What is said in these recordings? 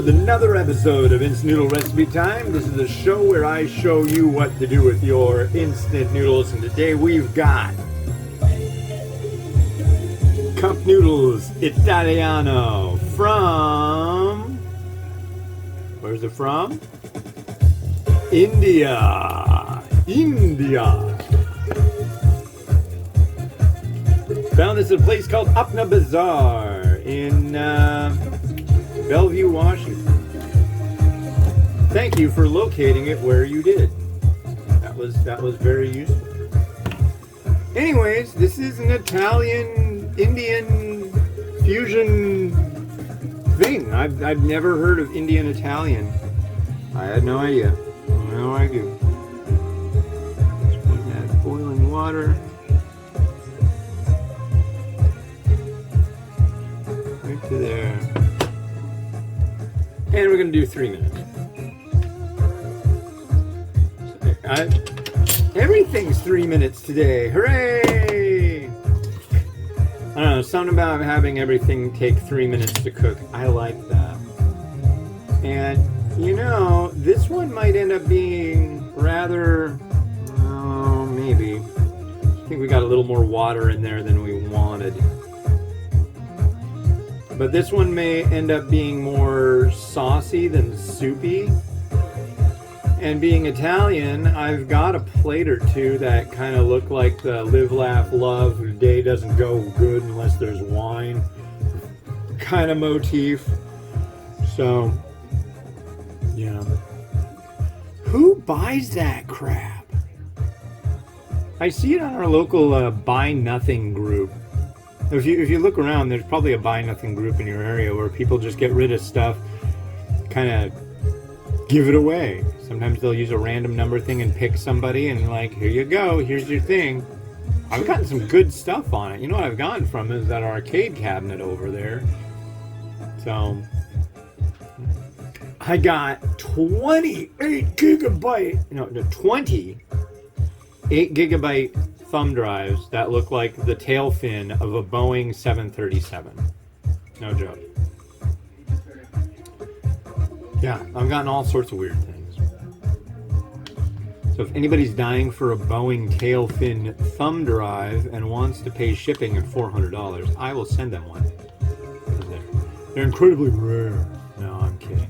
with another episode of Instant Noodle Recipe Time. This is a show where I show you what to do with your instant noodles, and today we've got cup noodles Italiano from... where's it from? India. Found this at a place called Apna Bazaar in Bellevue, Washington. Thank you for locating it where you did. That was very useful. Anyways, this is an Italian-Indian fusion thing. I've never heard of Indian Italian. I had no idea. No idea. Just put that boiling water. Right to there. And we're going to do 3 minutes. Everything's 3 minutes today. Hooray! I don't know, something about having everything take 3 minutes to cook. I like that. And, you know, this one might end up being rather... oh, maybe. I think we got a little more water in there than we wanted. But this one may end up being more saucy than soupy. And being Italian, I've got a plate or two that kind of look like the live, laugh, love, the day doesn't go good unless there's wine kind of motif. So, yeah. Who buys that crap? I see it on our local Buy Nothing group. If you look around, there's probably a Buy Nothing group in your area where people just get rid of stuff, kind of give it away. Sometimes they'll use a random number thing and pick somebody and like, here you go, here's your thing. I've gotten some good stuff on it. You know what I've gotten from is that arcade cabinet over there. So, I got 28 gigabyte thumb drives that look like the tail fin of a Boeing 737. No joke. Yeah, I've gotten all sorts of weird things. So if anybody's dying for a Boeing tail fin thumb drive and wants to pay shipping at $400, I will send them one. They're incredibly rare. No, I'm kidding.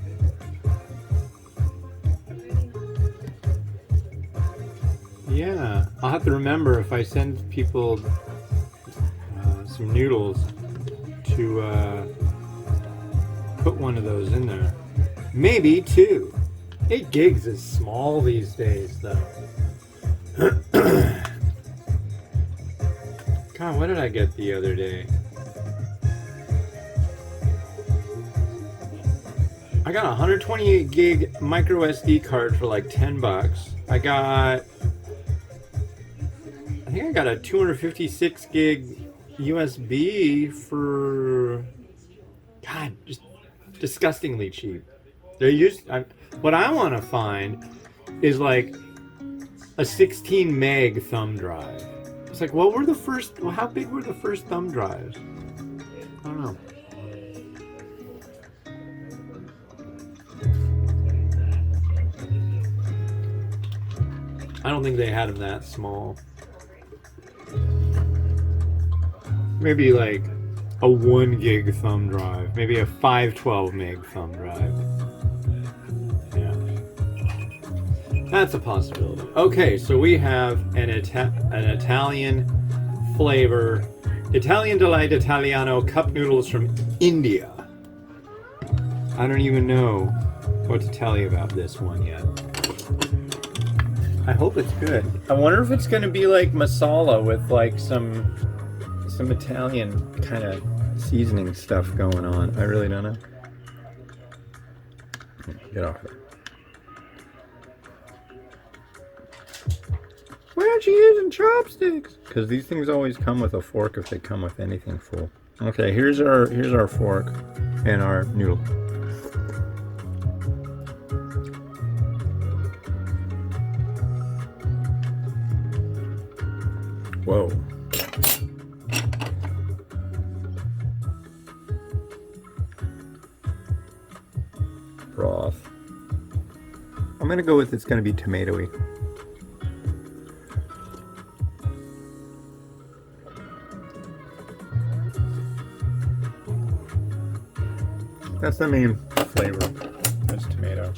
Yeah, I'll have to remember if I send people some noodles to put one of those in there. Maybe 2. 8 gigs is small these days, though. God, what did I get the other day? I got a 128 gig micro SD card for like $10. I think I got a 256 gig USB for, God, just disgustingly cheap. What I want to find is like a 16 meg thumb drive. It's like, how big were the first thumb drives? I don't know. I don't think they had them that small. Maybe like a 1 gig thumb drive. Maybe a 512 meg thumb drive. Yeah. That's a possibility. Okay, so we have an Italian flavor. Italian Delight Italiano cup noodles from India. I don't even know what to tell you about this one yet. I hope it's good. I wonder if it's going to be like masala with like some Italian kind of seasoning stuff going on. I really don't know. Get off it. Why aren't you using chopsticks? Because these things always come with a fork if they come with anything full. Okay, here's our fork and our noodle. Whoa. broth. I'm gonna go with it's gonna be tomatoey. That's the main flavor, is tomato.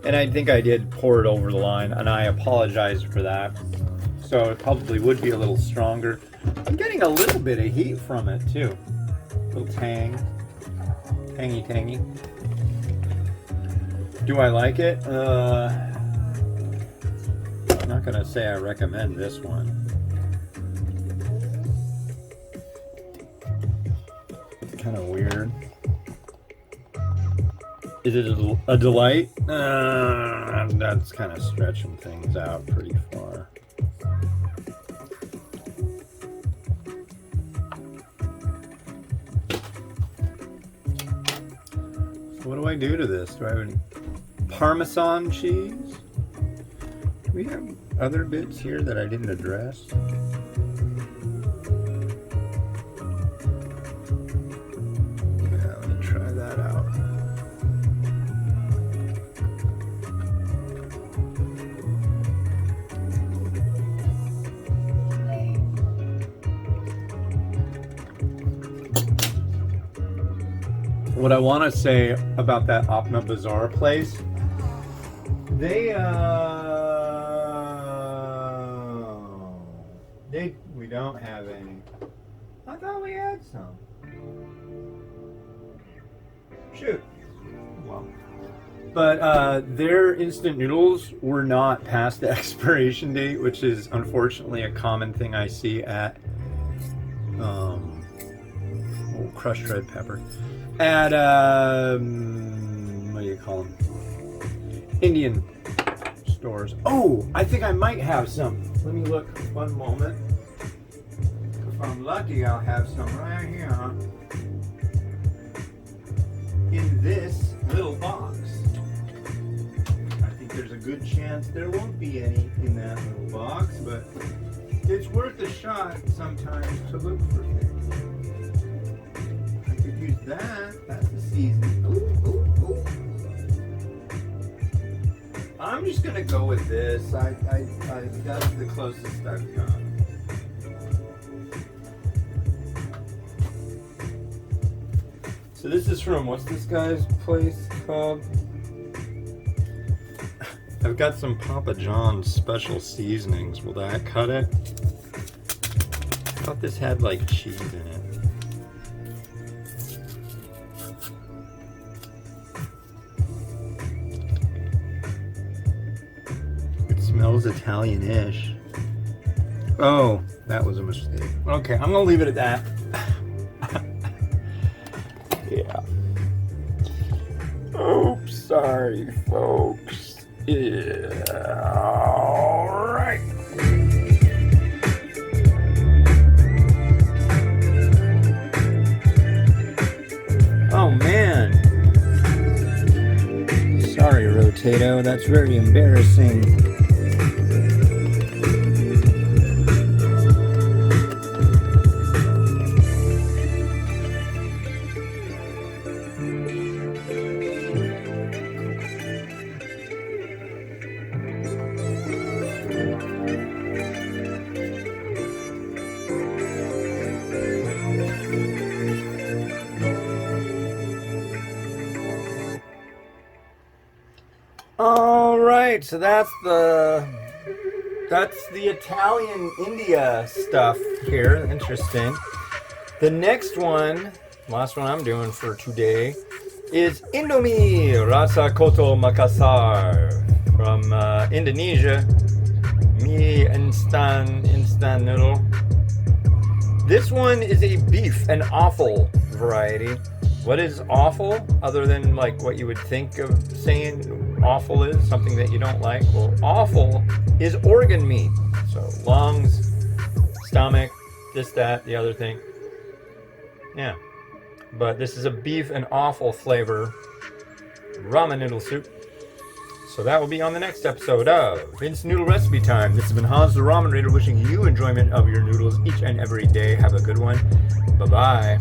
And I think I did pour it over the line, and I apologize for that. So it probably would be a little stronger. I'm getting a little bit of heat from it too. A little tang. Tangy. Do I like it? I'm not gonna say I recommend this one. Kind of weird. Is it a delight? That's kind of stretching things out pretty far. So what do I do to this? Do I have any Parmesan cheese? Do we have other bits here that I didn't address? Yeah, let me try that out. What I want to say about that Apna Bazaar place, we don't have any. I thought we had some. Shoot. Well, but their instant noodles were not past the expiration date, which is unfortunately a common thing I see at crushed red pepper. At what do you call them? Indian stores. Oh, I think I might have some. Let me look one moment. If I'm lucky, I'll have some right here in this little box. I think there's a good chance there won't be any in that little box, but it's worth a shot sometimes to look for things. Use that. That's the seasoning. Ooh. I'm just gonna go with this. That's the closest I've got. So this is from, what's this guy's place called? I've got some Papa John's special seasonings. Will that cut it? I thought this had like cheese in it. Smells Italian-ish. Oh, that was a mistake. Okay, I'm gonna leave it at that. Yeah. Oops, sorry, folks. Yeah. All right. Oh man. Sorry, Rotato. That's very embarrassing. All right, so that's the Italian India stuff here. Interesting. The next one, last one I'm doing for today, is Indomie Rasa Koto Makassar from Indonesia. Instant noodle. This one is a beef and offal variety. What is offal, other than like what you would think of saying offal is, something that you don't like? Well, offal is organ meat. So lungs, stomach, this, that, the other thing. Yeah. But this is a beef and offal flavor ramen noodle soup. So that will be on the next episode of Instant Noodle Recipe Time. This has been Hans the Ramen Raider, wishing you enjoyment of your noodles each and every day. Have a good one. Bye-bye.